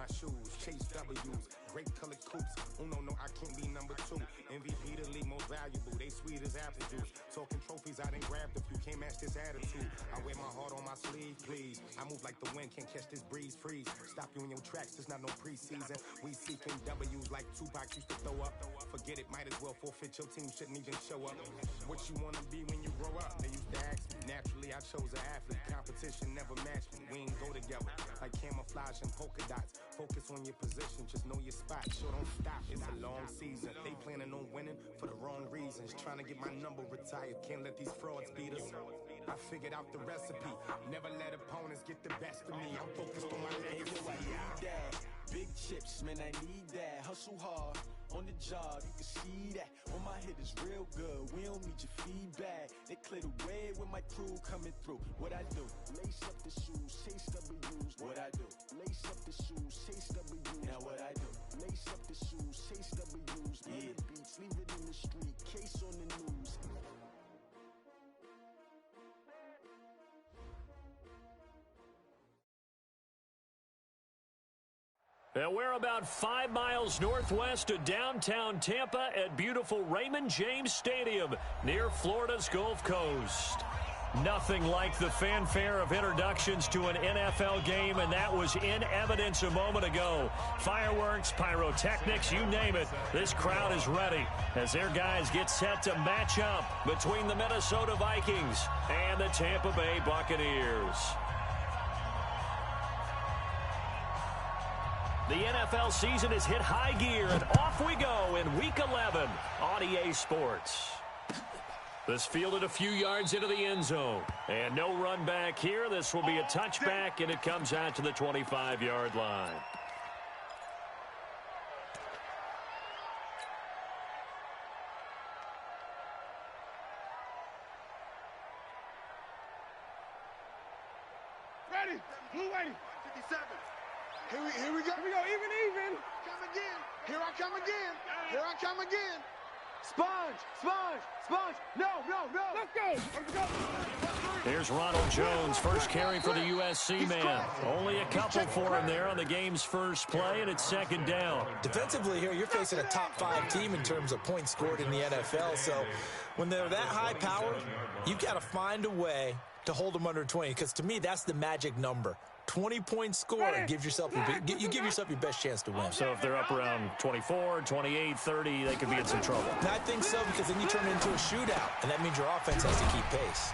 my shoes, chase W's, great colored coops. Uno, no, I can't be number 2. MVP, the league most valuable. They sweet as apple juice. Talking trophies, I done grabbed a few. Can't match this attitude. I wear my heart on my sleeve, please. I move like the wind, can't catch this breeze. Freeze. Stop you in your tracks. There's not no preseason. We seeking W's like Tupac used to throw up. Forget it, might as well forfeit. Your team shouldn't even show up. What you wanna be when you grow up? They used to ask me. Naturally, I chose an athlete. Competition never matched me. We ain't go together like camouflage and polka dots. Focus on your position, just know your spot. Sure, don't stop. It's a long season. They planning on winning for the wrong reasons. Trying to get my number retired. Can't let these frauds beat us. I figured out the recipe. Never let opponents get the best of me. I'm focused on my legacy. Big chips, man, I need that. Hustle hard on the job, you can see that. When my hit is real good, we don't need your feedback. They clear the way with my crew coming through. What I do? Lace up the shoes, chase W's. What I do? Lace up the shoes, chase W's. Now what I do? Lace up the shoes, chase W's. Yeah. The beats, leave it in the street, case on the news. And we're about 5 miles northwest of downtown Tampa at beautiful Raymond James Stadium near Florida's Gulf Coast. Nothing like the fanfare of introductions to an NFL game, and that was in evidence a moment ago. Fireworks, pyrotechnics, you name it. This crowd is ready as their guys get set to match up between the Minnesota Vikings and the Tampa Bay Buccaneers. The NFL season has hit high gear, and off we go in Week 11 on EA Sports. This fielded a few yards into the end zone. And no run back here. This will be a touchback, and it comes out to the 25-yard line. Ready. Blue ready. 57. Here we go. Even. Come again. Here I come again. Sponge. No. Let's go. Here's Ronald Jones, first carry for the USC man. Only a couple for him there on the game's first play, and it's second down. Defensively here, you're facing a top 5 team in terms of points scored in the NFL. So when they're that high powered, you got to find a way to hold them under 20, because to me, that's the magic number. 20 points scored, you give yourself your best chance to win. So if they're up around 24, 28, 30, they could be in some trouble. And I think so, because then you turn it into a shootout, and that means your offense has to keep pace.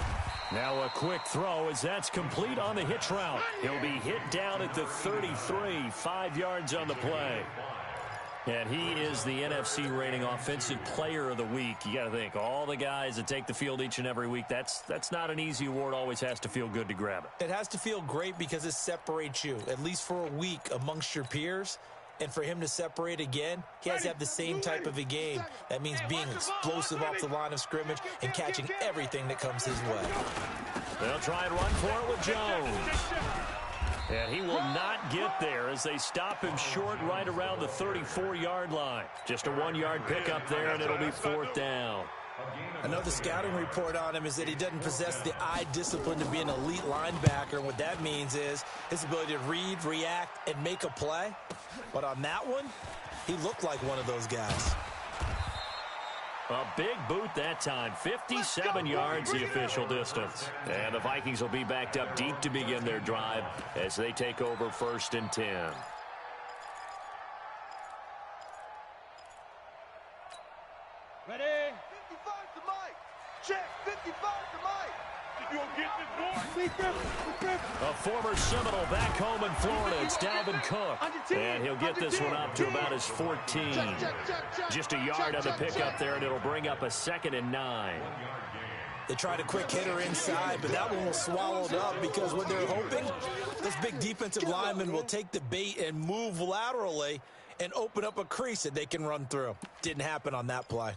Now a quick throw as that's complete on the hitch route. He'll be hit down at the 33, 5 yards on the play. And he is the NFC rating offensive player of the week. You got to think, all the guys that take the field each and every week, that's not an easy award. Always has to feel good to grab it. It has to feel great because it separates you, at least for a week, amongst your peers. And for him to separate again, he has to have the same type of a game. That means being explosive off the line of scrimmage and catching everything that comes his way. They'll try and run for it with Jones. And he will not get there as they stop him short right around the 34-yard line. Just a 1-yard pickup there, and it'll be fourth down. Another scouting report on him is that he doesn't possess the eye discipline to be an elite linebacker. And what that means is his ability to read, react, and make a play. But on that one, he looked like one of those guys. A big boot that time. 57 yards the official distance. And the Vikings will be backed up deep to begin their drive as they take over 1st and 10. Ready? 55 to Mike. Check. 55 to Mike. You gonna get this boy? A former Seminole back home in Florida. It's Dalvin Cook. And he'll get this one up to about his 14. Just a yard on the pickup there, and it'll bring up a 2nd and 9. They tried a quick hitter inside, but that one was swallowed up because what they're hoping, this big defensive lineman will take the bait and move laterally and open up a crease that they can run through. Didn't happen on that play.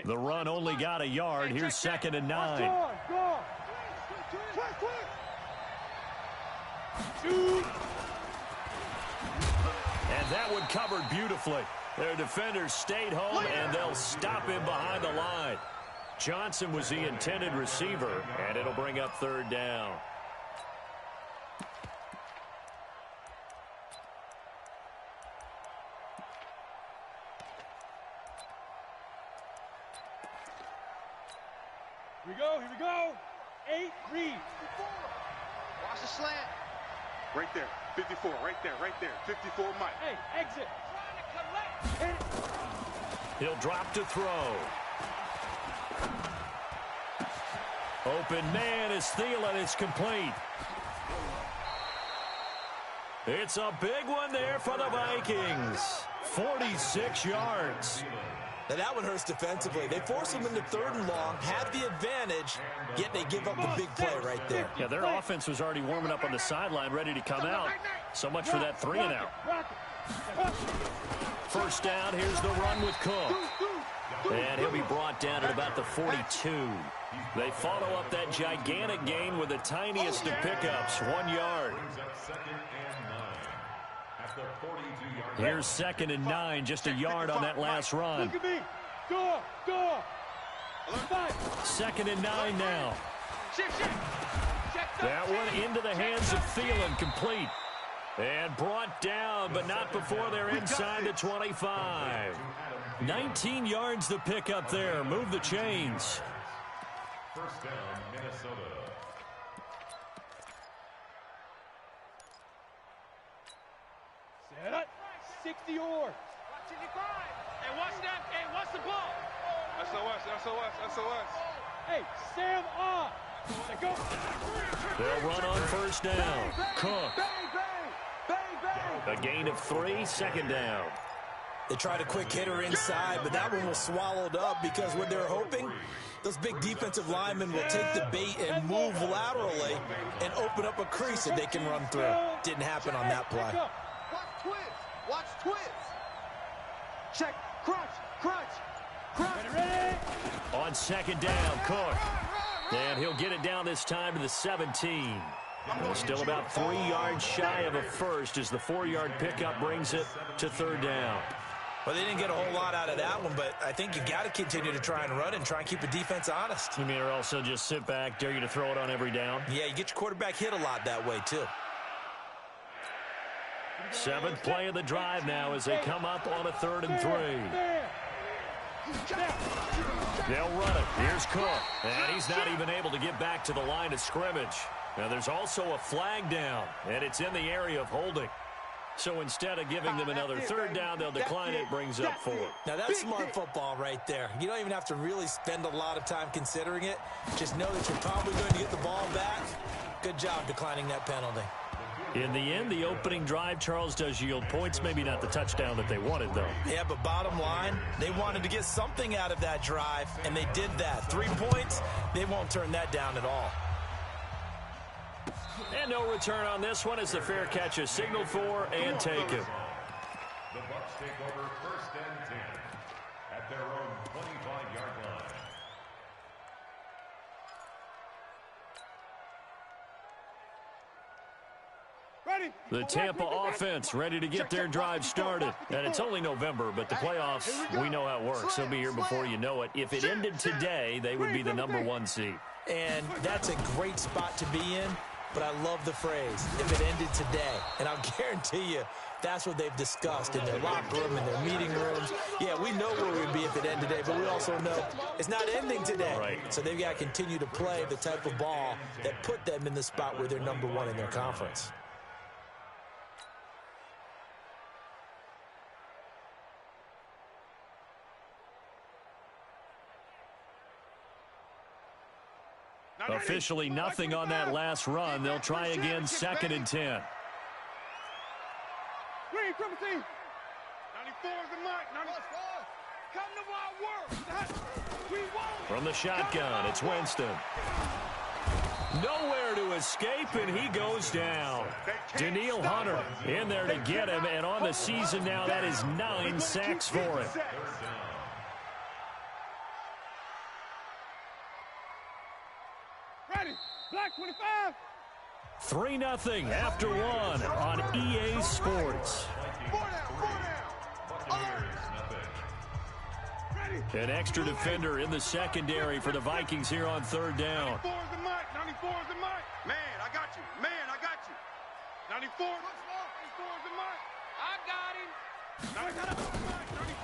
The run only got a yard. Here's 2nd and 9. And that one covered beautifully. Their defenders stayed home, and they'll stop him behind the line. Johnson was the intended receiver, and it'll bring up 3rd down. Here we go. 8, read. Watch the slant. Right there, 54, right there, 54, Mike. Hey, exit. Trying to collect. He'll drop to throw. Open man is Thielen. It's complete. It's a big one there for the Vikings. 46 yards. Now that one hurts defensively. They force them into 3rd and long, have the advantage, yet they give up the big play right there. Yeah, their offense was already warming up on the sideline, ready to come out. So much for that 3 and out. First down, here's the run with Cook. And he'll be brought down at about the 42. They follow up that gigantic gain with the tiniest of pickups, 1 yard. Here's 2nd and 9, just a yard on that last run. Look at me. Go. 2nd and 9 now. Check. That one into the hands of Thielen, complete. And brought down, but not before they're inside the 25. 19 yards the pickup there. Move the chains. First down, Minnesota. Set up. 60 yards. Hey, watch that. Hey, watch the ball. SOS. Hey, Sam on. Let go. They'll run on first down. Cook. A gain of 3, 2nd down. They tried a quick hitter inside, but that one was swallowed up because what they're hoping, those big defensive linemen will take the bait and move laterally and open up a crease that they can run through. Didn't happen on that play. Watch twist. Check. Crunch. Ready? On 2nd down, Cook. And he'll get it down this time to the 17. Well, still about 3 yards shy of a first as the 4-yard pickup brings it to 3rd down. Well, they didn't get a whole lot out of that one, but I think you got to continue to try and run and try and keep the defense honest. You mean, or also just sit back, dare you to throw it on every down? Yeah, you get your quarterback hit a lot that way, too. 7th play of the drive now as they come up on a 3rd and 3. They'll run it. Here's Cook. And he's not even able to get back to the line of scrimmage. Now, there's also a flag down, and it's in the area of holding. So instead of giving them another 3rd down, they'll decline it, brings up 4. Now, that's smart football right there. You don't even have to really spend a lot of time considering it. Just know that you're probably going to get the ball back. Good job declining that penalty. In the end, the opening drive, Charles, does yield points. Maybe not the touchdown that they wanted, though. Yeah, but bottom line, they wanted to get something out of that drive, and they did that. 3 points, they won't turn that down at all. And no return on this one as the fair catch is signaled for and taken. The Bucs take over 1st and 10 at their own 25-yard line. Ready. The Tampa offense ready to get their drive started. And it's only November, but the playoffs, we know how it works. They'll be here before you know it. If it ended today, they would be the number 1 seed. And that's a great spot to be in. But I love the phrase, if it ended today. And I'll guarantee you, that's what they've discussed in their locker room, in their meeting rooms. Yeah, we know where we'd be if it ended today, but we also know it's not ending today. Right. So they've got to continue to play the type of ball that put them in the spot where they're number 1 in their conference. Officially nothing on that last run. They'll try again, 2nd and 10. Green, triple team. 94 is the Mike. 94. Come to our work. We won. From the shotgun, it's Winston. Nowhere to escape, and he goes down. Daniil Hunter in there to get him, and on the season now, that is 9 sacks for him. Ready. Black 25. 3-0 after 1 on EA Sports. An extra defender in the secondary for the Vikings here on 3rd down. 94 is the Mike. 94 is the Mike. Man, I got you. 94. 94 is the Mike. I got him.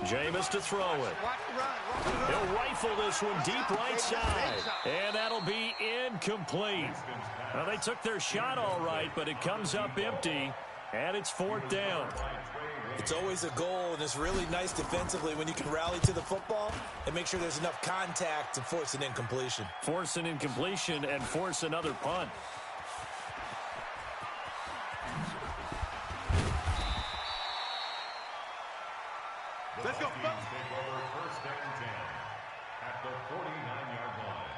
Jameis to throw it. He'll rifle this one deep right side. And that'll be incomplete. Well, they took their shot all right, but it comes up empty, and it's 4th down. It's always a goal, and it's really nice defensively when you can rally to the football and make sure there's enough contact to force an incompletion. Force an incompletion and force another punt. Let's go, fellas. Take over 1st and 10 at the 49-yard line.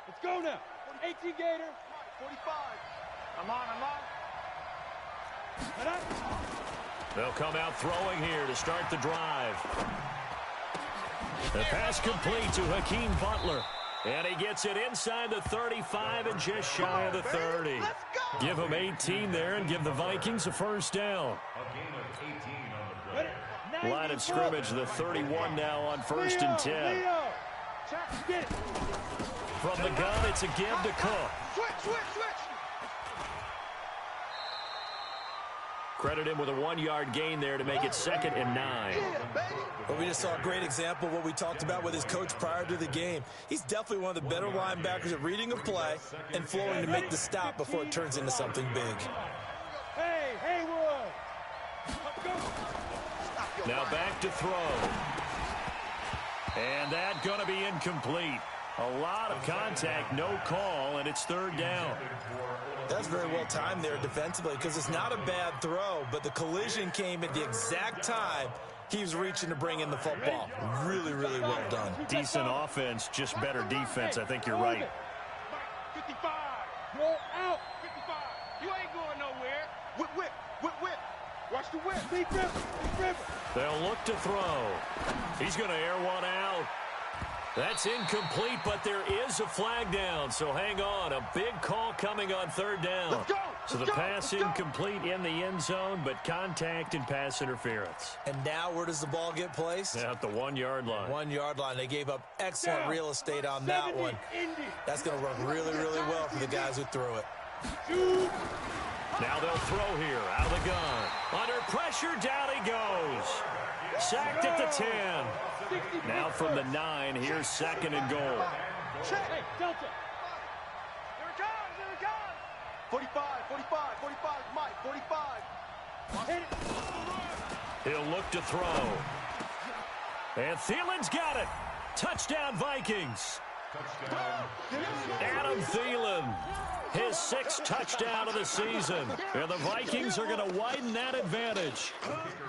Let's go now. 18 Gator. 45. I'm on. Head up. They'll come out throwing here to start the drive. The pass complete to Hakeem Butler. And he gets it inside the 35 and just shy of the 30. Give him 18 there and give the Vikings a 1st down. A gain of 18 on the play. Line of scrimmage, the 31 now on 1st and 10. From the gun, it's a give to Cook. Switch. Credit him with a 1-yard gain there to make it 2nd and 9. Well, we just saw a great example of what we talked about with his coach prior to the game. He's definitely one of the better linebackers at reading a play and flowing to make the stop before it turns into something big. Hey, Haywood. Now back to throw. And that going to be incomplete. A lot of contact, no call, and it's 3rd down. That's very well timed there defensively because it's not a bad throw, but the collision came at the exact time he was reaching to bring in the football. Really, really well done. Decent offense, just better defense. I think you're right. 55. Roll out. 55. You ain't going nowhere. Whip. Watch the whip. Deep river. They'll look to throw. He's going to air one out. That's incomplete, but there is a flag down, so hang on. A big call coming on 3rd down. Let's go. So the pass incomplete in the end zone, but contact and pass interference. And now where does the ball get placed? At the 1-yard line. 1-yard line. They gave up excellent real estate on that one. That's going to work really, really well for the guys who threw it. Now they'll throw here out of the gun. Under pressure, down he goes. Sacked at the 10. Now from the 9, here's 2nd and goal. Hey, Delta. Here it comes. 45, Mike, 45. Hit it. He'll look to throw. And Thielen's got it. Touchdown, Vikings. Adam Thielen, his 6th touchdown of the season. And the Vikings are going to widen that advantage.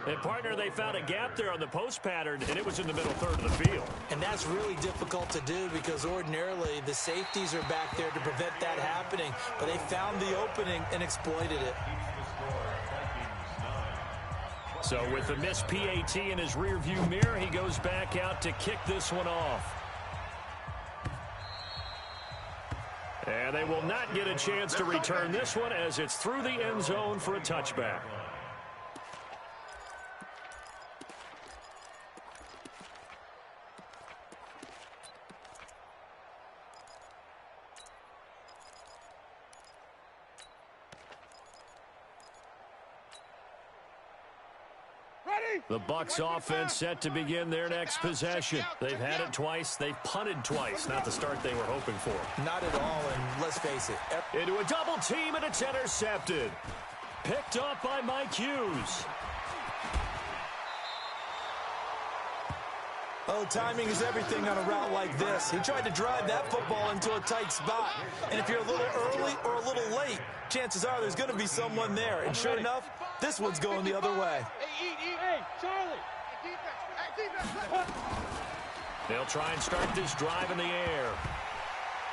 And, partner, they found a gap there on the post pattern, and it was in the middle 3rd of the field. And that's really difficult to do because ordinarily the safeties are back there to prevent that happening. But they found the opening and exploited it. So with the missed PAT in his rearview mirror, he goes back out to kick this one off. And they will not get a chance to return this one as it's through the end zone for a touchback. The Bucs offense set to begin their next possession. They've had it twice. They've punted twice. Not the start they were hoping for. Not at all, and let's face it. Into a double team, and it's intercepted. Picked up by Mike Hughes. Oh, timing is everything on a route like this. He tried to drive that football into a tight spot. And if you're a little early or a little late, chances are there's going to be someone there. And sure enough, this one's going the other way. Hey, Charlie. They'll try and start this drive in the air.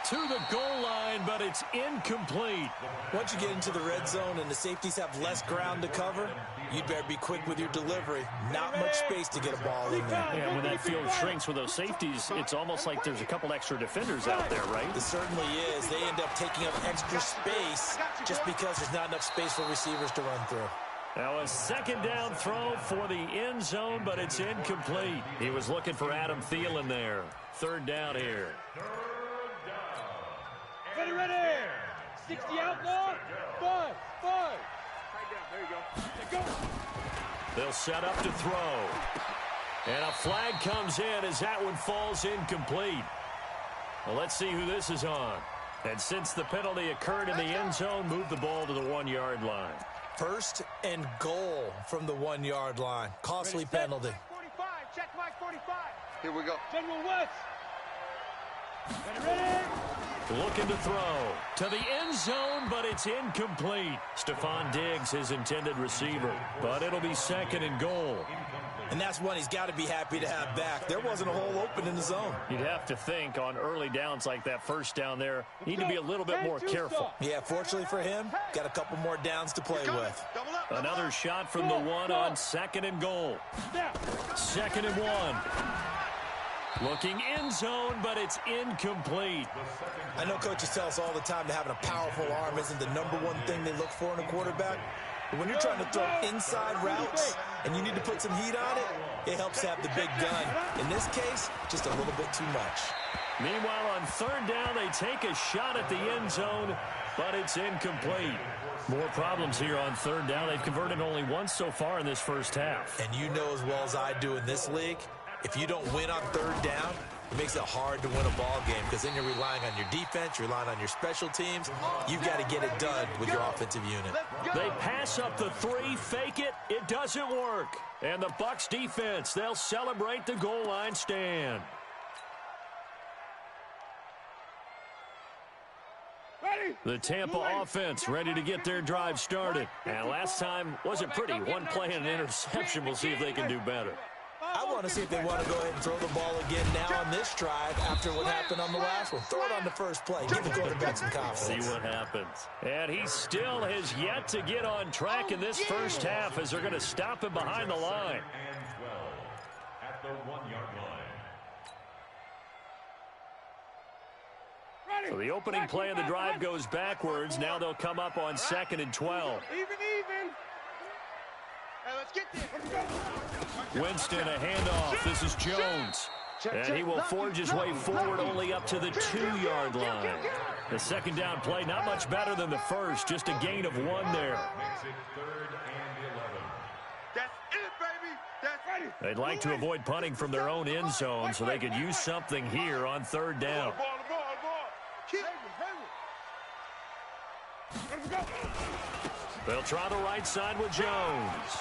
To the goal line, but it's incomplete. Once you get into the red zone and the safeties have less ground to cover, you'd better be quick with your delivery. Not much space to get a ball in there. Yeah, when that field shrinks with those safeties, it's almost like there's a couple extra defenders out there, right? It certainly is. They end up taking up extra space just because there's not enough space for receivers to run through. Now a second down throw for the end zone, but it's incomplete. He was looking for Adam Thielen there. 3rd down here. Ready, ready. 60 outlaw. 5. Right down. There you go. Go. They'll set up to throw. And a flag comes in as that one falls incomplete. Well, let's see who this is on. And since the penalty occurred in the end zone, move the ball to the 1-yard line. First and goal from the 1-yard line. Costly penalty. 45. Check Mike 45. Here we go. General West. Ready. Looking to throw to the end zone, but it's incomplete. Stephon Diggs, his intended receiver, but it'll be second and goal. And that's one he's got to be happy to have back. There wasn't a hole open in the zone. You'd have to think on early downs like that first down there, you need to be a little bit more careful. Yeah, fortunately for him, got a couple more downs to play with. Another shot from the 1 on second and goal. Second and 1. Looking end zone, but it's incomplete. I know coaches tell us all the time that having a powerful arm isn't the #1 thing they look for in a quarterback. But when you're trying to throw inside routes and you need to put some heat on it, it helps to have the big gun. In this case, just a little bit too much. Meanwhile, on third down, they take a shot at the end zone, but it's incomplete. More problems here on third down. They've converted only once so far in this first half. And you know as well as I do in this league, if you don't win on third down, it makes it hard to win a ball game because then you're relying on your defense, you're relying on your special teams. You've got to get it done with your offensive unit. They pass up the 3, fake it. It doesn't work. And the Bucs defense, they'll celebrate the goal line stand. The Tampa offense ready to get their drive started. And last time wasn't pretty. One play and an interception. We'll see if they can do better. I want to see if they want to go ahead and throw the ball again now on this drive after what happened on the last one. Throw it on the first play. Give the quarterback some confidence. See what happens. And he still has yet to get on track in this first half as they're going to stop him behind the line. And 12 at the 1-yard line. So the opening play of the drive goes backwards. Now they'll come up on second and 12. Even. Hey, let's get there. Winston, a handoff. This is Jones. And he will forge his way forward only up to the 2-yard line. The second down play, not much better than the first. Just a gain of 1 there. Makes it 3rd and 11. That's it, baby. That's ready. They'd like to avoid punting from their own end zone so they could use something here on third down. Ball. Keep. They'll try the right side with Jones.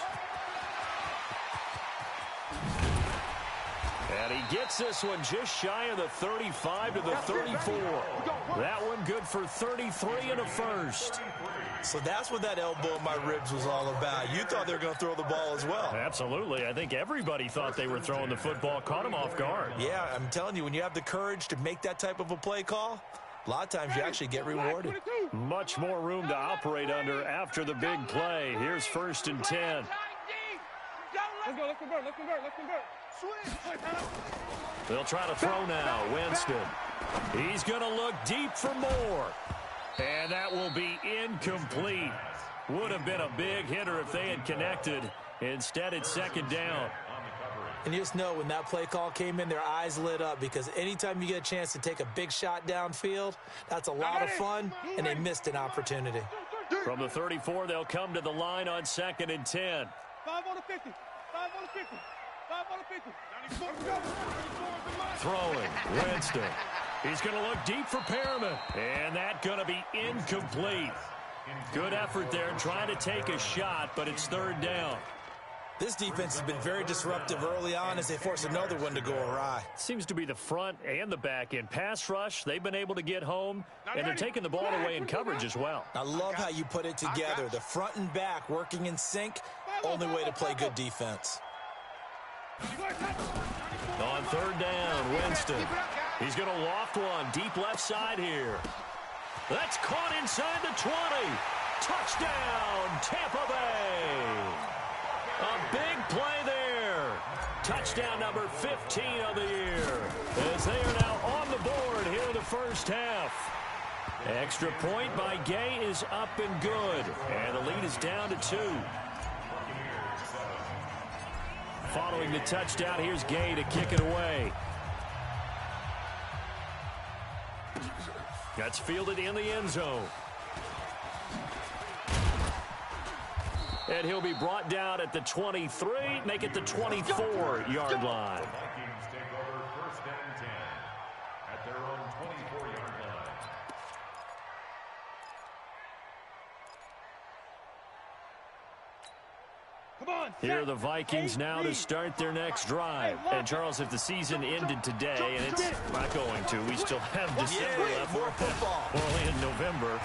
And he gets this one just shy of the 35 to the 34. That one good for 33 and a first. So that's what that elbow in my ribs was all about. You thought they were going to throw the ball as well. Absolutely. I think everybody thought they were throwing the football, caught him off guard. Yeah, I'm telling you, when you have the courage to make that type of a play call, a lot of times you actually get rewarded. Much more room to operate under after the big play. Here's 1st and 10. Let's convert. They'll try to throw now. Winston. He's going to look deep for more. And that will be incomplete. Would have been a big hitter if they had connected. Instead, it's second down. And you just know when that play call came in, their eyes lit up because anytime you get a chance to take a big shot downfield, that's a lot of fun, and they missed an opportunity. From the 34, they'll come to the line on 2nd and 10. 5 on the 50. 5 on the 50. 5 on the 50. Throwing, Winston. He's going to look deep for Perriman. And that's going to be incomplete. Good effort there trying to take a shot, but it's third down. This defense has been very disruptive early on as they force another one to go awry. Seems to be the front and the back end. Pass rush, they've been able to get home, and they're taking the ball away in coverage as well. I love how you put it together. The front and back working in sync, only way to play good defense. On third down, Winston. He's going to loft one deep left side here. That's caught inside the 20. Touchdown, Tampa Bay. A big play there. Touchdown number 15 of the year. As they are now on the board here in the first half. Extra point by Gay is up and good. And the lead is down to 2. Following the touchdown, here's Gay to kick it away. That's fielded in the end zone. And he'll be brought down at the 23, make it the 24-yard line. The Vikings take over 1st and 10 at their own 24-yard line. Here are the Vikings now to start their next drive. And, Charles, if the season ended today, and it's not going to, we still have December left. More football. We're only in November.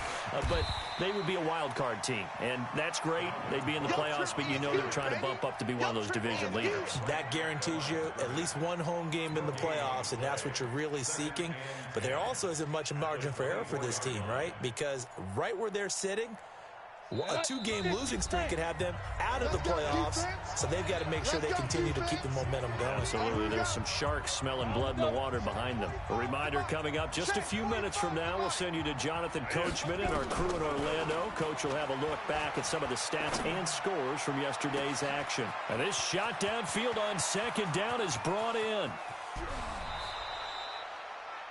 But they would be a wild card team. And that's great. They'd be in the playoffs, but you know they're trying to bump up to be one of those division leaders. That guarantees you at least one home game in the playoffs, and that's what you're really seeking. But there also isn't much margin for error for this team, right? Because right where they're sitting, a two-game losing streak could have them out of the playoffs, so they've got to make sure they continue to keep the momentum going. Absolutely. There's some sharks smelling blood in the water behind them. A reminder coming up just a few minutes from now, we'll send you to Jonathan Coachman and our crew in Orlando. Coach will have a look back at some of the stats and scores from yesterday's action. And this shot downfield on second down is brought in.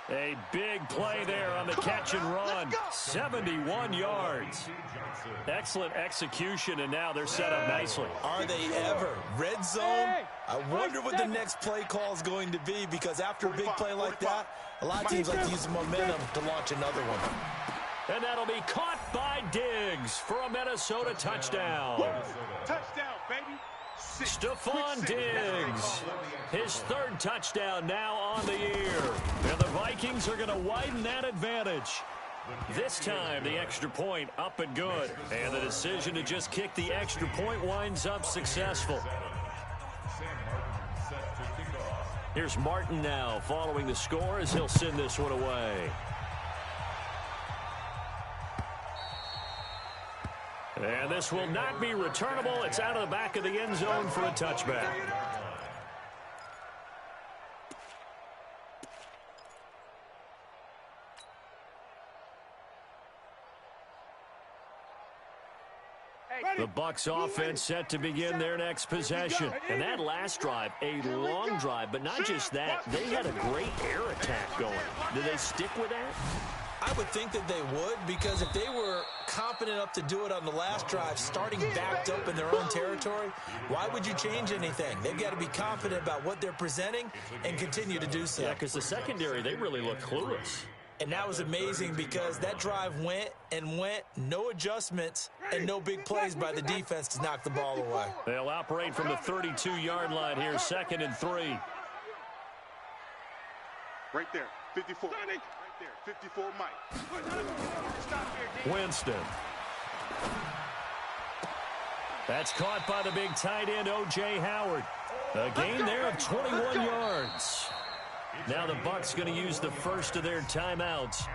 A big play there on the catch and run. 71 yards. Excellent execution, and now they're set up nicely. Are they ever? Red zone? I wonder what the next play call is going to be, because after a big play like that, a lot of teams like to use the momentum to launch another one. And that'll be caught by Diggs for a Minnesota touchdown. Touchdown, baby. Stephon Diggs, his third touchdown now on the year. And the Vikings are going to widen that advantage. This time, the extra point up and good. And the decision to just kick the extra point winds up successful. Here's Martin now following the score as he'll send this one away. And this will not be returnable. It's out of the back of the end zone for a touchback. The Bucs offense set to begin their next possession. And that last drive, a long drive, but not just that. They had a great air attack going. Do they stick with that? I would think that they would, because if they were confident enough to do it on the last drive, starting backed up in their own territory, why would you change anything? They've got to be confident about what they're presenting and continue to do so. Yeah, because the secondary, they really look clueless. And that was amazing, because that drive went and went, no adjustments and no big plays by the defense to knock the ball away. They'll operate from the 32-yard line here, 2nd and 3. Right there, 54. Right there, 54, Mike. Winston. That's caught by the big tight end, O.J. Howard. A gain there of 21 yards. Now the Bucs going to use the first of their timeouts.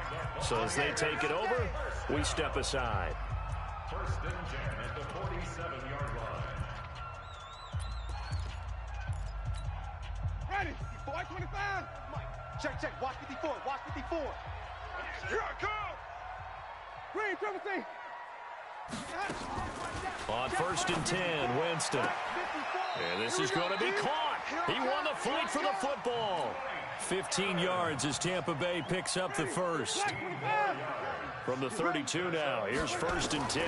So as they take it over, we step aside. 1st and 10 at the 47-yard line. Ready, boy, 25. Check, watch 54, watch 54. Here I come. Green, Timothy. On 1st and 10, Winston. And this is going to be caught. He won the fight for the football. 15 yards as Tampa Bay picks up the first. From the 32 now, here's 1st and 10.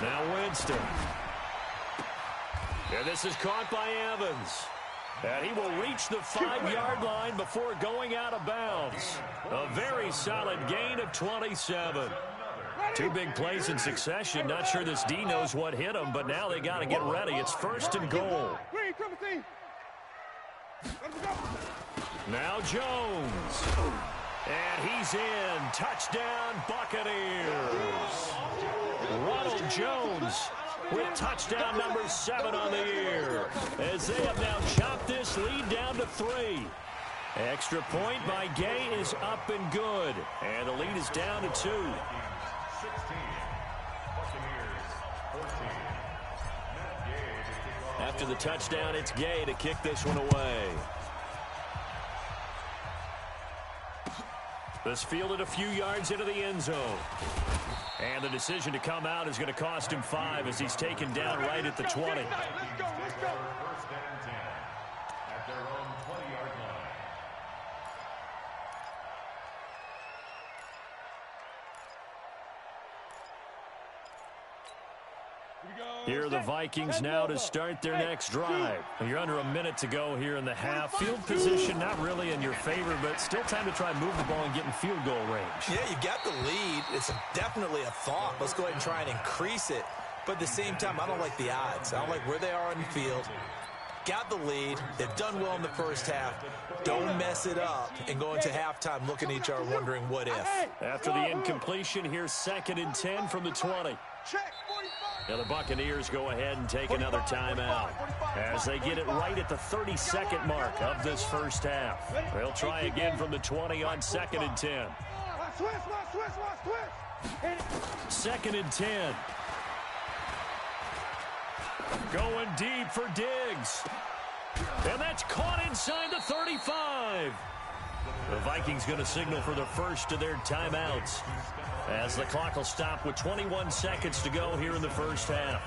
Now Winston. And this is caught by Evans. And he will reach the 5-yard line before going out of bounds. A very solid gain of 27. Two big plays in succession. Not sure this D knows what hit him, but now they got to get ready. It's 1st and goal. Now Jones. And he's in. Touchdown, Buccaneers. Ronald Jones with touchdown number 7 on the year, as they have now chopped this lead down to 3. Extra point by Gay is up and good, and the lead is down to 2. 16, Buccaneers 14. After the touchdown, it's Gay to kick this one away. This fielded a few yards into the end zone. And the decision to come out is going to cost him 5 as he's taken down right at the 20. Let's go. 1st and 10 at their own 20-yard line. Here are the Vikings now to start their next drive. You're under a minute to go here in the half. Field position not really in your favor, but still time to try and move the ball and get in field goal range. Yeah, you've got the lead. It's definitely a thought. Let's go ahead and try and increase it. But at the same time, I don't like the odds. I don't like where they are on the field. Got the lead. They've done well in the first half. Don't mess it up and go into halftime looking at each other wondering what if. After the incompletion, here's 2nd and 10 from the 20. Now the Buccaneers go ahead and take another timeout as they get it right at the 30-second mark of this first half. They'll try again from the 20 on 2nd and 10. 2nd and 10. Going deep for Diggs. And that's caught inside the 35. The Vikings going to signal for the first of their timeouts as the clock will stop with 21 seconds to go here in the first half.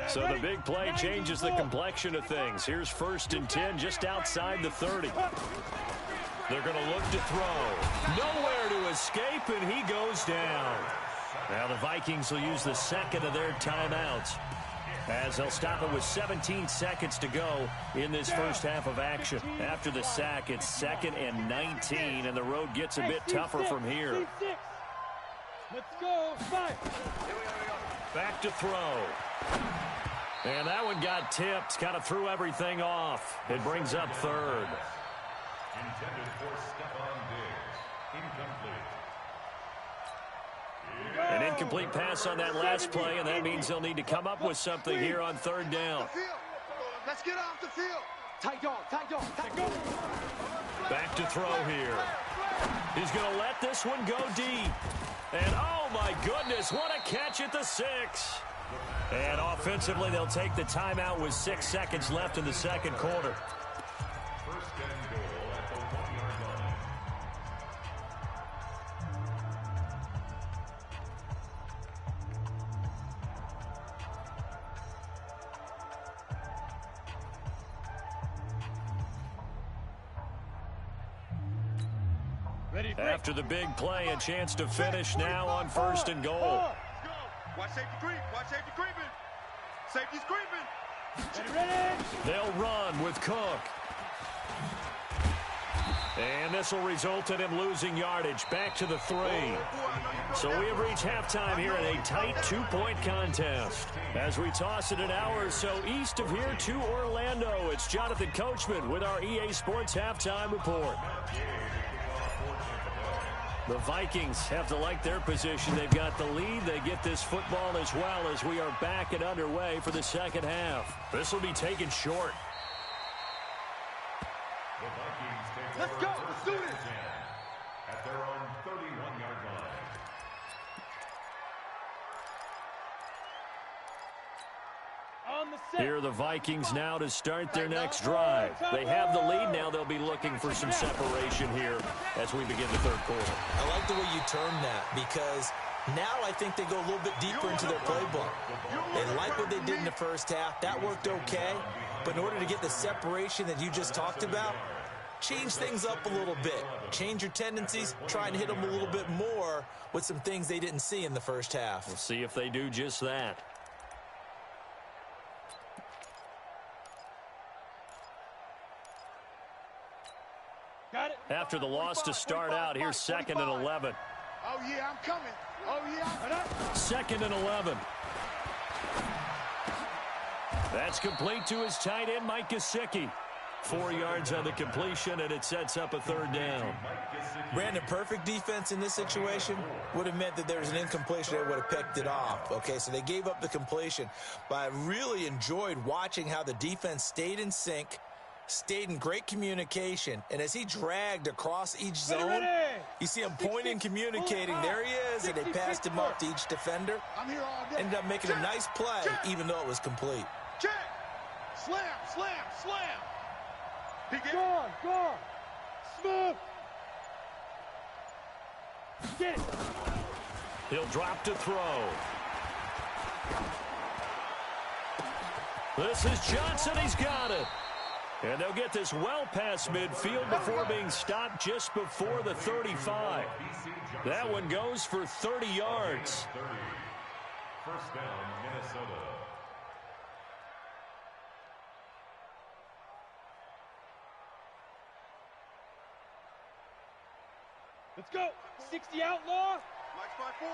So the big play changes the complexion of things. Here's 1st and 10 just outside the 30. They're going to look to throw. Nowhere to escape, and he goes down. Now the Vikings will use the second of their timeouts as they'll stop it with 17 seconds to go in this first half of action. After the sack, it's 2nd and 19, and the road gets a bit tougher from here. Let's go. 5. Back to throw. And that one got tipped, kind of threw everything off. It brings up 3rd. Intended for Stephon Diggs. Incomplete. An incomplete pass on that last play, and that means they'll need to come up with something here on 3rd down. Let's get off the field. Tight dog, tight dog, tight dog. Back to throw here. He's going to let this one go deep. And, oh, my goodness, what a catch at the 6. And offensively, they'll take the timeout with 6 seconds left in the second quarter. First and goal at the 1-yard line. After the big play, a chance to finish now on 1st and goal. Watch safety creep. Watch safety creeping. Safety's creeping. Ready? They'll run with Cook. And this will result in him losing yardage. Back to the 3. So we have reached halftime here in a tight 2-point contest. As we toss it an hour or so east of here to Orlando, it's Jonathan Coachman with our EA Sports Halftime Report. The Vikings have to like their position. They've got the lead. They get this football as well as we are back and underway for the second half. This will be taken short. The Vikings take Let's over go. first Let's do and this. 10 at their own 31-yard line. On the set. Here are the Vikings now to start their next drive. They have the lead now. They'll be looking for some separation here as we begin the third quarter. I like the way you term that because now I think they go a little bit deeper into their playbook. They like what they did in the first half. That worked okay. But in order to get the separation that you just talked about, change things up a little bit. Change your tendencies. Try and hit them a little bit more with some things they didn't see in the first half. We'll see if they do just that. Got it. After the loss to start out, here's 2nd and 11. Oh, yeah, I'm coming. Oh, yeah. 2nd and 11. That's complete to his tight end, Mike Gesicki. 4 yards on the completion, and it sets up a 3rd down. Brandon, perfect defense in this situation would have meant that there was an incompletion. They would have picked it off. Okay, so they gave up the completion. But I really enjoyed watching how the defense stayed in sync, stayed in great communication, and as he dragged across each zone, you see him pointing, communicating. There he is, and they passed him off to each defender. I'm here all day. Ended up making a nice play, even though it was complete. Check. Slam, slam, slam. Gone. Smooth. Get it. He'll drop to throw. This is Johnson. He's got it. And they'll get this well past midfield before being stopped just before the 35. That one goes for 30 yards. First down, Minnesota. Let's go. 60 outlaw. Mike's by 4.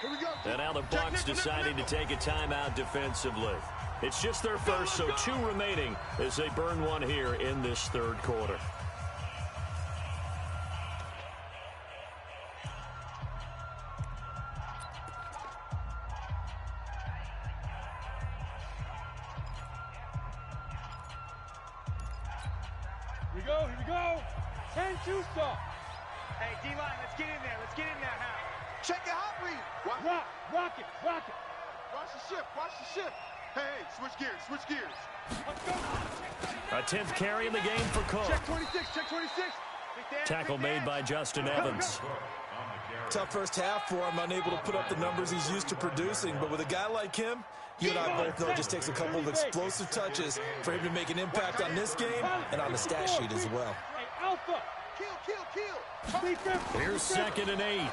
Here we go. And now the Bucs deciding to take a timeout defensively. It's just their first, so 2 remaining as they burn one here in this third quarter. Here we go. 10-2 stop. Hey, D-line, let's get in there. Let's get in there now. Check your hot read. Rock it. Watch the shift. Hey, switch gears. Let's go. A 10th carry in the game for Cook. Check 26. Tackle made by Justin Evans. Tough first half for him, unable to put up the numbers he's used to producing. But with a guy like him, you and I both know it just takes a couple of explosive touches for him to make an impact on this game and on the stat sheet as well. Hey, Alpha. Kill. Here's 2nd and 8.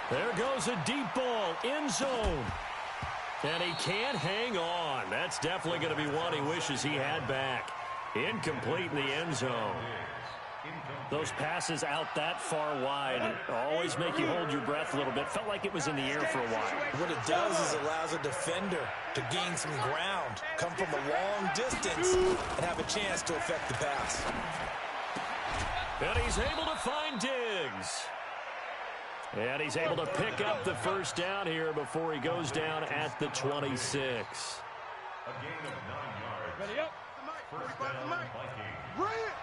There goes a deep ball, end zone. And he can't hang on. That's definitely going to be one he wishes he had back. Incomplete in the end zone. Those passes out that far wide always make you hold your breath a little bit. Felt like it was in the air for a while. What it does is allows a defender to gain some ground, come from a long distance, and have a chance to affect the pass. And he's able to find Diggs. And he's able to pick up the first down here before he goes down at the 26. A gain of 9 yards. Ready up. First down, Vikings. Bring it.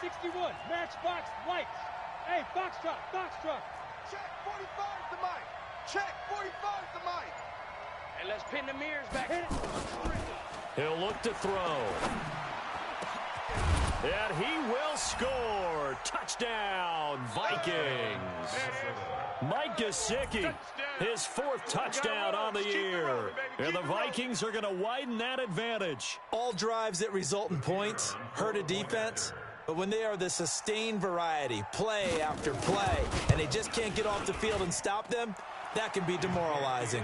61. Matchbox lights. Hey, Foxtrot. Check 45's the mic. Check 45's the mic. Hey, let's pin the mirrors back. Hit it. He'll look to throw. And he will score. Touchdown, Vikings. Mike Gesicki, his 4th touchdown on the year. And the Vikings are going to widen that advantage. All drives that result in points hurt a defense, but when they are the sustained variety, play after play, and they just can't get off the field and stop them, that can be demoralizing.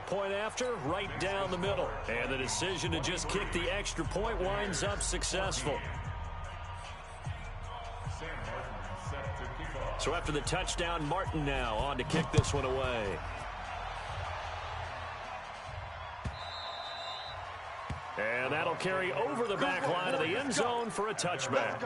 Point after, right down the middle. And the decision to just kick the extra point winds up successful. So after the touchdown, Martin now on to kick this one away. And that'll carry over the back line of the end zone for a touchback.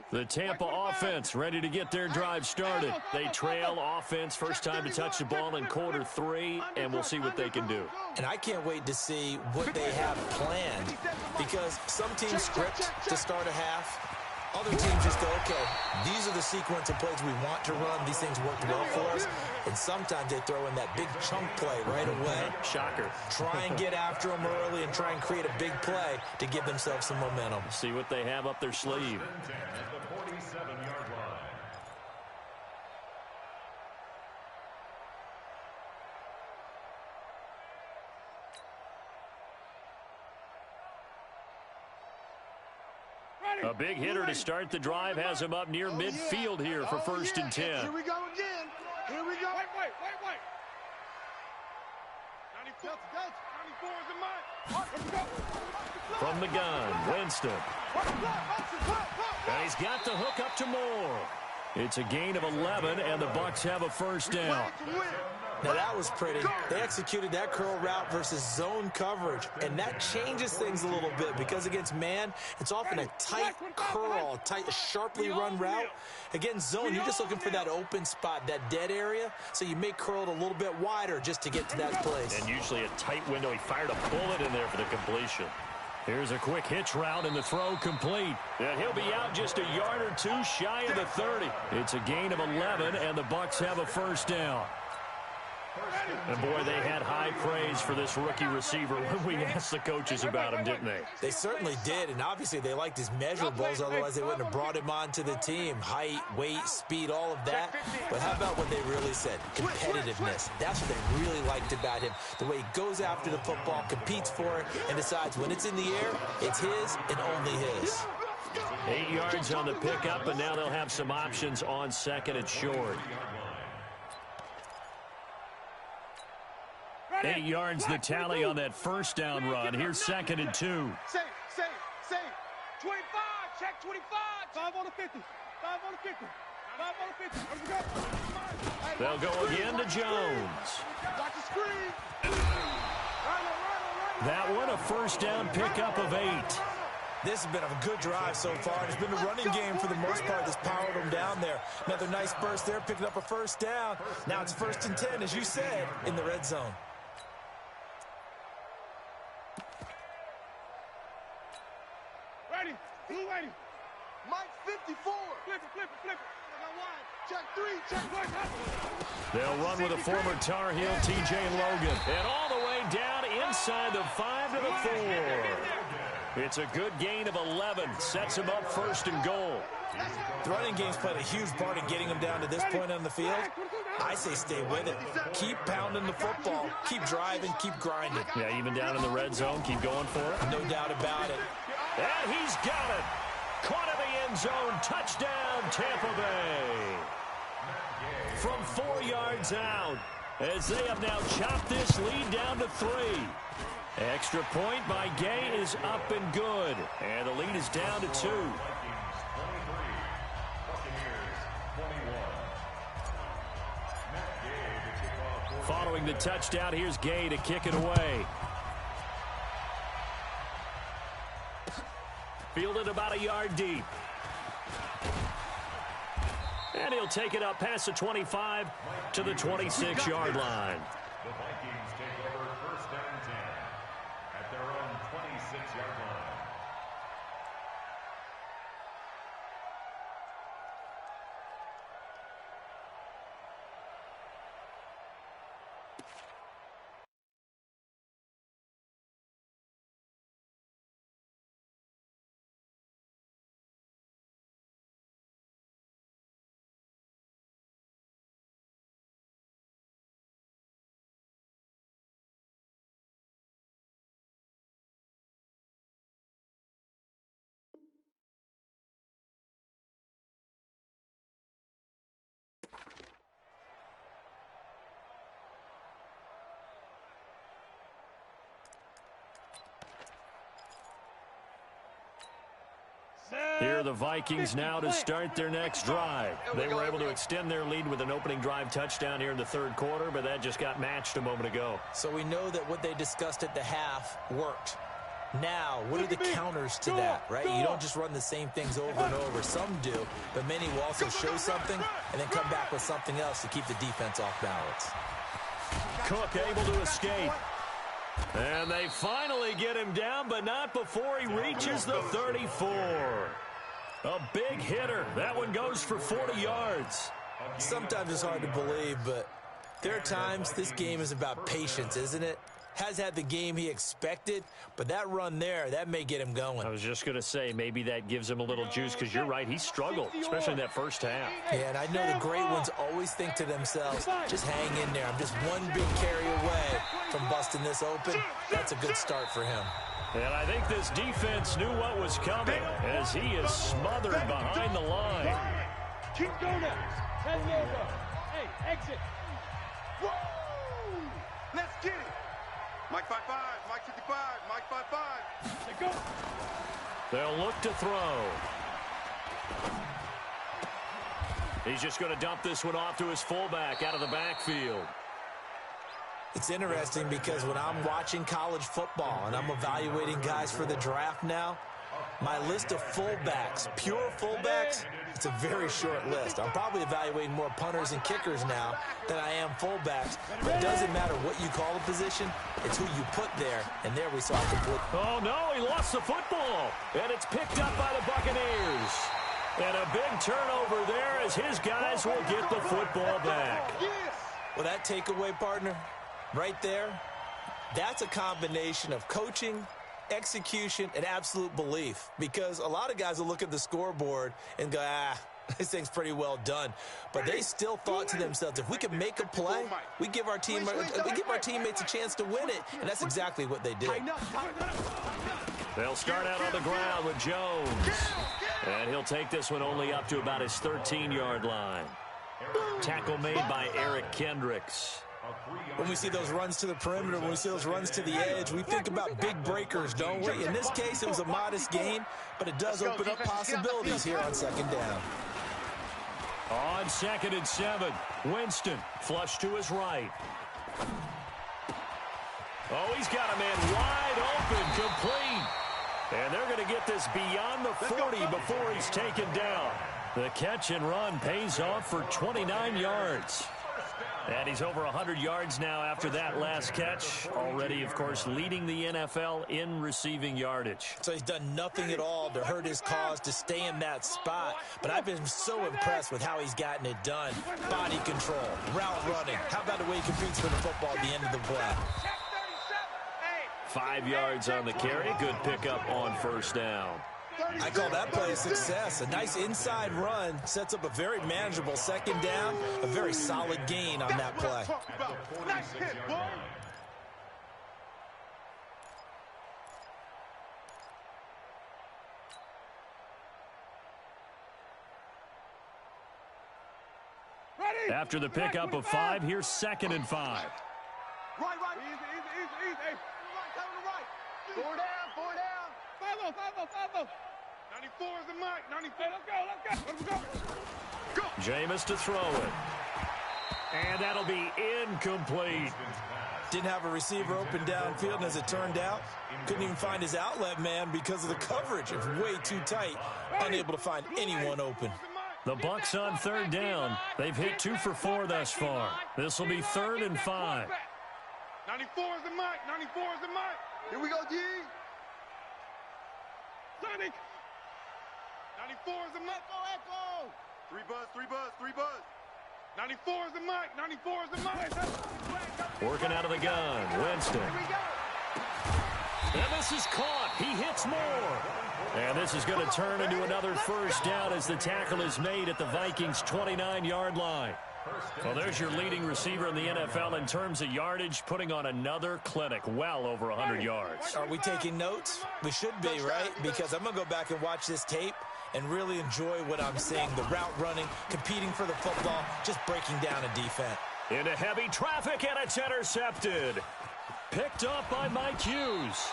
The Tampa offense ready to get their drive started. They trail offense first time to touch the ball in quarter 3, and we'll see what they can do. And I can't wait to see what they have planned, because some teams script to start a half. Other teams just go, okay, these are the sequence of plays we want to run. These things worked well for us. And sometimes they throw in that big chunk play right away. Shocker. Try and get after them early and try and create a big play to give themselves some momentum. See what they have up their sleeve. At the 47-yard line. A big hitter to start the drive has him up near midfield here for 1st and 10. Here we go again. Here we go. Wait. 94 is the mark. From the gun, Winston. And he's got the hook up to Moore. It's a gain of 11, and the Bucs have a first down. Now that was pretty. They executed that curl route versus zone coverage, and that changes things a little bit because against man, it's often a tight curl, tight, sharply run route. Against zone, you're just looking for that open spot, that dead area, so you may curl it a little bit wider just to get to that place. And usually a tight window. He fired a bullet in there for the completion. Here's a quick hitch route, and the throw complete. And he'll be out just a yard or two shy of the 30. It's a gain of 11, and the Bucs have a first down. And, boy, they had high praise for this rookie receiver when we asked the coaches about him, didn't they? They certainly did, and obviously they liked his measurables, otherwise they wouldn't have brought him onto the team. Height, weight, speed, all of that. But how about what they really said? Competitiveness. That's what they really liked about him. The way he goes after the football, competes for it, and decides when it's in the air, it's his and only his. 8 yards on the pickup, and now they'll have some options on second and short. 8 yards the tally on that first down run. Here's second and 2. Save. 25, check 25. 5 on the 50. 5 on the 50. 5 on the 50. They'll go again to Jones. Watch the screen. That one, a first down pickup of 8. This has been a good drive so far. It's been a running game for the most part that's powered them down there. Another nice burst there, picking up a first down. Now it's 1st and 10, as you said, in the red zone. Ready. Mike 54. Flip it. Check 3, check 1. They'll run with a former Tar Heel, T.J. Logan. And all the way down inside the 5 to the 4. It's a good gain of 11. Sets him up 1st and goal. The running game's played a huge part in getting him down to this point on the field. I say stay with it. Keep pounding the football. Keep driving. Keep grinding. Yeah, even down in the red zone. Keep going for it. No doubt about it. And he's got it. Caught in the end zone. Touchdown, Tampa Bay. From 4 yards out, as they have now chopped this lead down to 3. Extra point by Gay is up and good. And the lead is down to 2. Following the touchdown, here's Gay to kick it away. Fielded about a yard deep. And he'll take it up past the 25 to the 26-yard line. The Vikings take over 1st and 10 at their own 26-yard line. Here are the Vikings now to start their next drive. They were able to extend their lead with an opening drive touchdown here in the 3rd quarter, but that just got matched a moment ago. So we know that what they discussed at the half worked. Now, what are the counters to that, right? You don't just run the same things over and over. Some do, but many will also show something and then come back with something else to keep the defense off balance. Cook able to escape. And they finally get him down, but not before he reaches the 34. A big hitter. That one goes for 40 yards. Sometimes it's hard to believe, but there are times this game is about patience, isn't it? Has had the game he expected, but that run there, that may get him going. I was just going to say, maybe that gives him a little juice, because you're right, he struggled, especially in that first half. Yeah, and I know the great ones always think to themselves, just hang in there. I'm just one big carry away from busting this open. That's a good start for him. And I think this defense knew what was coming, as he is smothered behind the line. Keep going up. Hey, exit. Woo! Let's get it. Mike 5-5, Mike 55, Mike 5-5. They go. They'll look to throw. He's just going to dump this one off to his fullback out of the backfield. It's interesting because when I'm watching college football and I'm evaluating guys for the draft now, my list of fullbacks, pure fullbacks, it's a very short list. I'm probably evaluating more punters and kickers now than I am fullbacks. But it doesn't matter what you call a position, it's who you put there. And there we saw a complete... Oh, no, he lost the football. And it's picked up by the Buccaneers. And a big turnover there as his guys will get the football back. Well, that takeaway, partner, right there, that's a combination of coaching, execution, and absolute belief. Because a lot of guys will look at the scoreboard and go, this thing's pretty well done. But they still thought to themselves, if we can make a play, we give our teammates a chance to win it. And that's exactly what they did. They'll start out on the ground with Jones. And he'll take this one only up to about his 13-yard line. Tackle made by Eric Kendricks. When we see those runs to the perimeter, when we see those runs to the edge, we think about big breakers, don't we? In this case, it was a modest gain, but it does open up possibilities here on second down. On 2nd and 7, Winston flush to his right. Oh, he's got a man wide open, complete. And they're going to get this beyond the 40 before he's taken down. The catch and run pays off for 29 yards. And he's over 100 yards now after that last catch. Already, of course, leading the NFL in receiving yardage. So he's done nothing at all to hurt his cause, to stay in that spot. But I've been so impressed with how he's gotten it done. Body control, route running. How about the way he competes for the football at the end of the play? 5 yards on the carry. Good pickup on first down. I call that play a success. A nice inside run sets up a very manageable second down, a very solid gain on that play. After the pickup of 5, here's 2nd and 5. Right. Easy. Right. 4 down. 5-0. 94 is the mic. 94. Let's go. Jameis to throw it. And that'll be incomplete. Didn't have a receiver open downfield, and as it turned out, couldn't even find his outlet man because of the coverage. It was way too tight. Unable to find anyone open. The Bucs on 3rd down. They've hit 2 for 4 thus far. This will be 3rd and 5. 94 is the mic. Here we go, G. Sonic. 94 is the mic. Echo. 3 buzz. 94 is the mic. Working out of the gun. Winston. And this is caught. He hits more. And this is going to turn into another first down as the tackle is made at the Vikings' 29-yard line. Well, there's your leading receiver in the NFL in terms of yardage, putting on another clinic, well over 100 yards. Are we taking notes? We should be, right? Because I'm going to go back and watch this tape and really enjoy what I'm seeing. The route running, competing for the football, just breaking down a defense. Into heavy traffic, and it's intercepted. Picked up by Mike Hughes.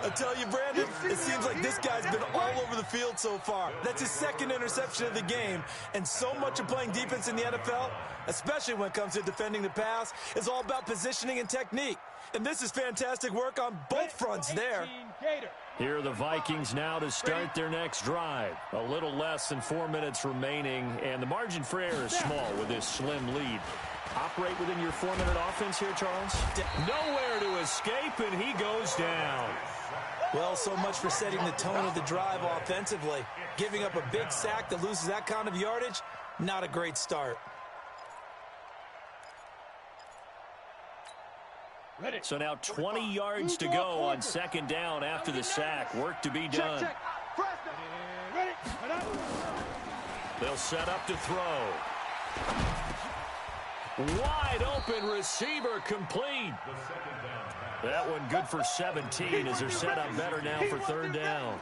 I tell you, Brandon, it seems like this guy's been all over the field so far. That's his 2nd interception of the game. And so much of playing defense in the NFL, especially when it comes to defending the pass, is all about positioning and technique. And this is fantastic work on both fronts there. Here are the Vikings now to start their next drive. A little less than 4 minutes remaining, and the margin for error is small with this slim lead. Operate within your 4-minute offense here, Charles. Nowhere to escape, and he goes down. Well, so much for setting the tone of the drive offensively. Giving up a big sack that loses that kind of yardage, not a great start. So now 20 yards to go on 2nd down after the sack. Work to be done. They'll set up to throw. Wide open receiver complete. That one good for 17 as they're set up better now for 3rd down.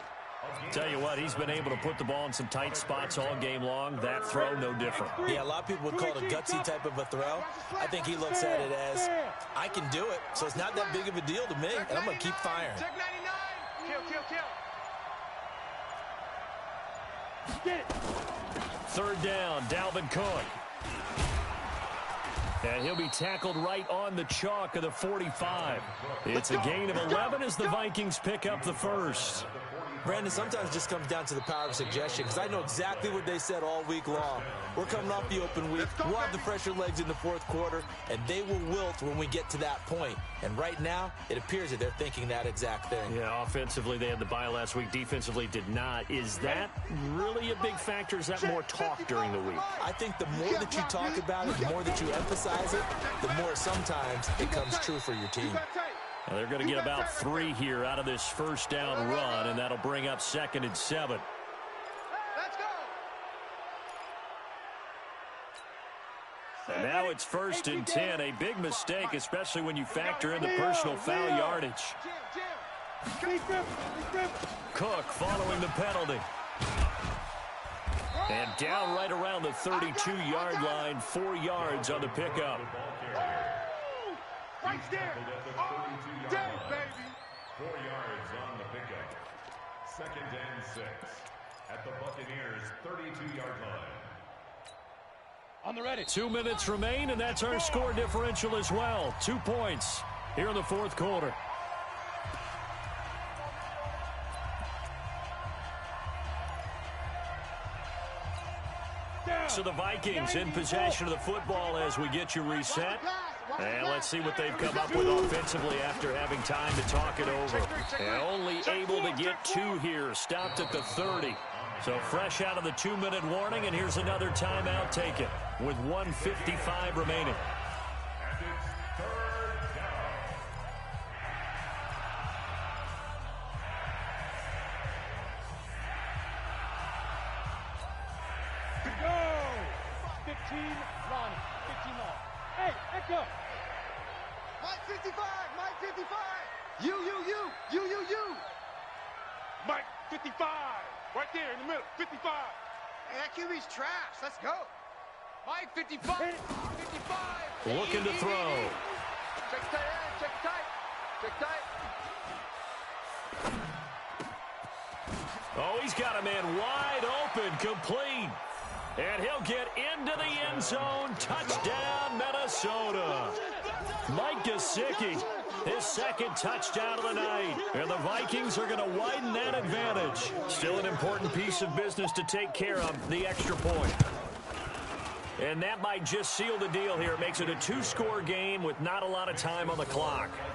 Tell you what, he's been able to put the ball in some tight spots all game long. That throw, no different. Yeah, a lot of people would call it a gutsy type of a throw. I think he looks at it as, I can do it, so it's not that big of a deal to me, and I'm going to keep firing. Check 99. Get it. 3rd down, Dalvin Cook. And he'll be tackled right on the chalk of the 45. It's a gain of 11 as the Vikings pick up the first. Brandon, sometimes it just comes down to the power of suggestion, because I know exactly what they said all week long. We're coming off the open week. We'll have the fresher legs in the fourth quarter, and they will wilt when we get to that point. And right now, it appears that they're thinking that exact thing. Yeah, offensively, they had the bye last week. Defensively, did not. Is that really a big factor? Is that more talk during the week? I think the more that you talk about it, the more that you emphasize it, the more sometimes it comes true for your team. Now they're going to get about 3 here out of this first down run, and that'll bring up 2nd and 7. Let's go. And now it's 1st and 10. A big mistake, especially when you factor in the personal foul yardage. Cook following the penalty. And down right around the 32-yard line, 4 yards on the pickup. Right there. All day, baby. 4 yards on the pickup. 2nd and 6 at the Buccaneers' 32-yard line. On the ready. 2 minutes remain, and that's our score differential as well. 2 points here in the fourth quarter. So the Vikings in possession of the football as we get you reset. And let's see what they've come up with offensively after having time to talk it over. And only able to get 2 here, stopped at the 30. So fresh out of the 2-minute warning, and here's another timeout taken with 1:55 remaining. And it's 3rd down. Go! 15 long. 15 long. Hey, Echo! Mike 55! Mike 55! You! Mike 55. Right there in the middle. 55. Hey, that QB's trash. Let's go. Mike 55! 55! Looking to throw. Check tight end. Check tight. Check tight. Oh, he's got a man wide open, complete. And he'll get into the end zone. Touchdown, Minnesota. Mike Gesicki, his 2nd touchdown of the night. And the Vikings are going to widen that advantage. Still an important piece of business to take care of, the extra point. And that might just seal the deal here. It makes it a 2-score game with not a lot of time on the clock. Vikings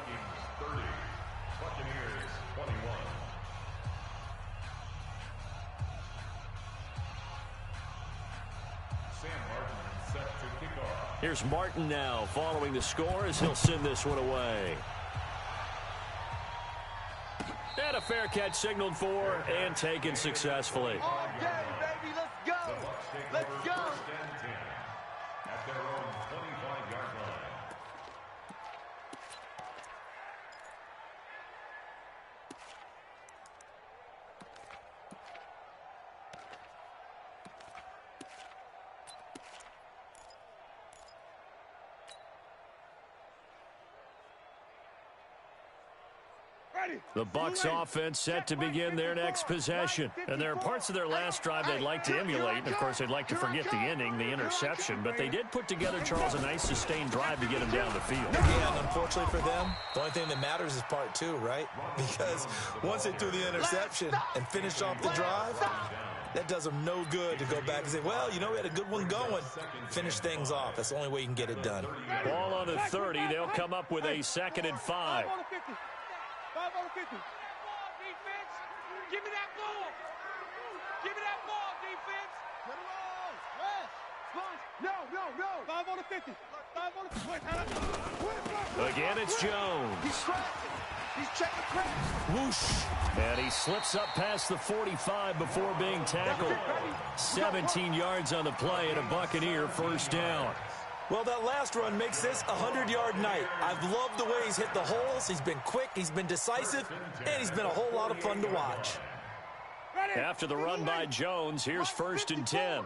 30. Buccaneers 21. Sam Martin set to kick off. Here's Martin now following the score as he'll send this one away. And a fair catch signaled for and taken successfully. All day, baby. Let's go. The Bucs take Let's over go. 1st and 10 at their own 25-yard line. The Bucs offense set to begin their next possession. And there are parts of their last drive they'd like to emulate. And, of course, they'd like to forget the ending, the interception. But they did put together, Charles, a nice sustained drive to get him down the field. Yeah, and unfortunately for them, the only thing that matters is part 2, right? Because once they threw the interception and finished off the drive, that does them no good to go back and say, well, you know, we had a good one going. Finish things off. That's the only way you can get it done. Ball on the 30. They'll come up with a 2nd and 5. 5 on the 50. Defense, give me that ball. Give me that ball, defense. Get him on. Rest. No. 5 on the 50. 5 on the 50. Again, it's Jones. He's scratching. He's checking crack. Whoosh. And he slips up past the 45 before being tackled. 17 yards on the play and a Buccaneer first down. Well, that last run makes this a 100-yard night. I've loved the way he's hit the holes. He's been quick, he's been decisive, and he's been a whole lot of fun to watch. After the run by Jones, here's 1st and 10.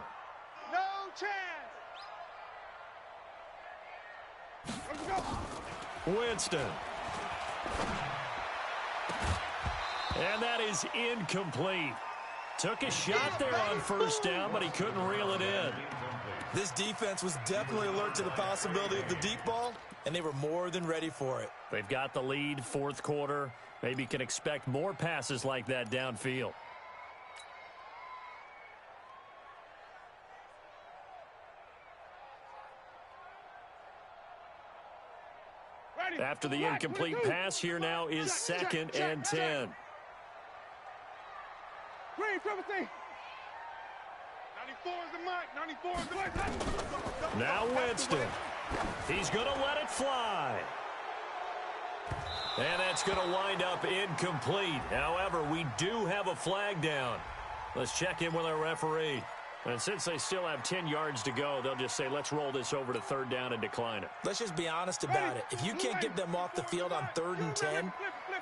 No chance. Let's go. Winston. And that is incomplete. Took a shot there on first down, but he couldn't reel it in. This defense was definitely alert to the possibility of the deep ball, and they were more than ready for it. They've got the lead, fourth quarter. Maybe can expect more passes like that downfield. After the incomplete pass, here now is 2nd and 10. Green, 17. 94 is the mic. 94 is the mic. Now Winston. He's going to let it fly. And that's going to wind up incomplete. However, we do have a flag down. Let's check in with our referee. And since they still have 10 yards to go, they'll just say, let's roll this over to 3rd down and decline it. Let's just be honest about it. If you can't get them off the field on 3rd and 10,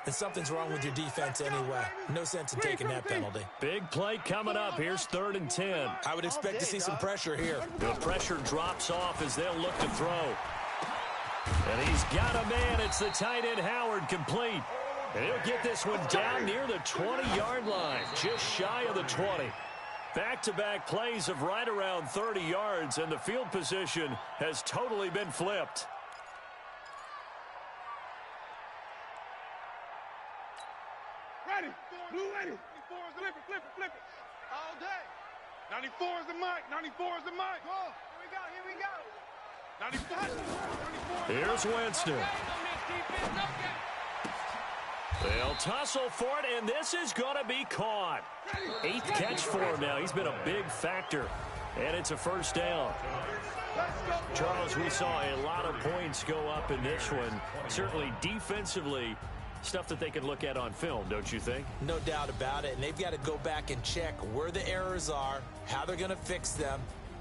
then something's wrong with your defense anyway. No sense in taking that penalty. Big play coming up. Here's 3rd and 10. I would expect to see some pressure here. The pressure drops off as they'll look to throw. And he's got a man. It's the tight end, Howard, complete. And he'll get this one down near the 20-yard line, just shy of the 20. Back-to-back plays of right around 30 yards, and the field position has totally been flipped. Ready. Blue ready. 94 is the flip it. Flip it. All day. 94 is the mic. 94 is the mic. Oh, here we go. 94. Here's Winston. They'll tussle for it, and this is going to be caught. 8th catch for him now. He's been a big factor, and it's a first down. Charles, we saw a lot of points go up in this one. Certainly defensively, stuff that they can look at on film, don't you think? No doubt about it, and they've got to go back and check where the errors are, how they're going to fix them,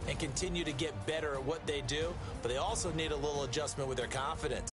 and continue to get better at what they do. But they also need a little adjustment with their confidence.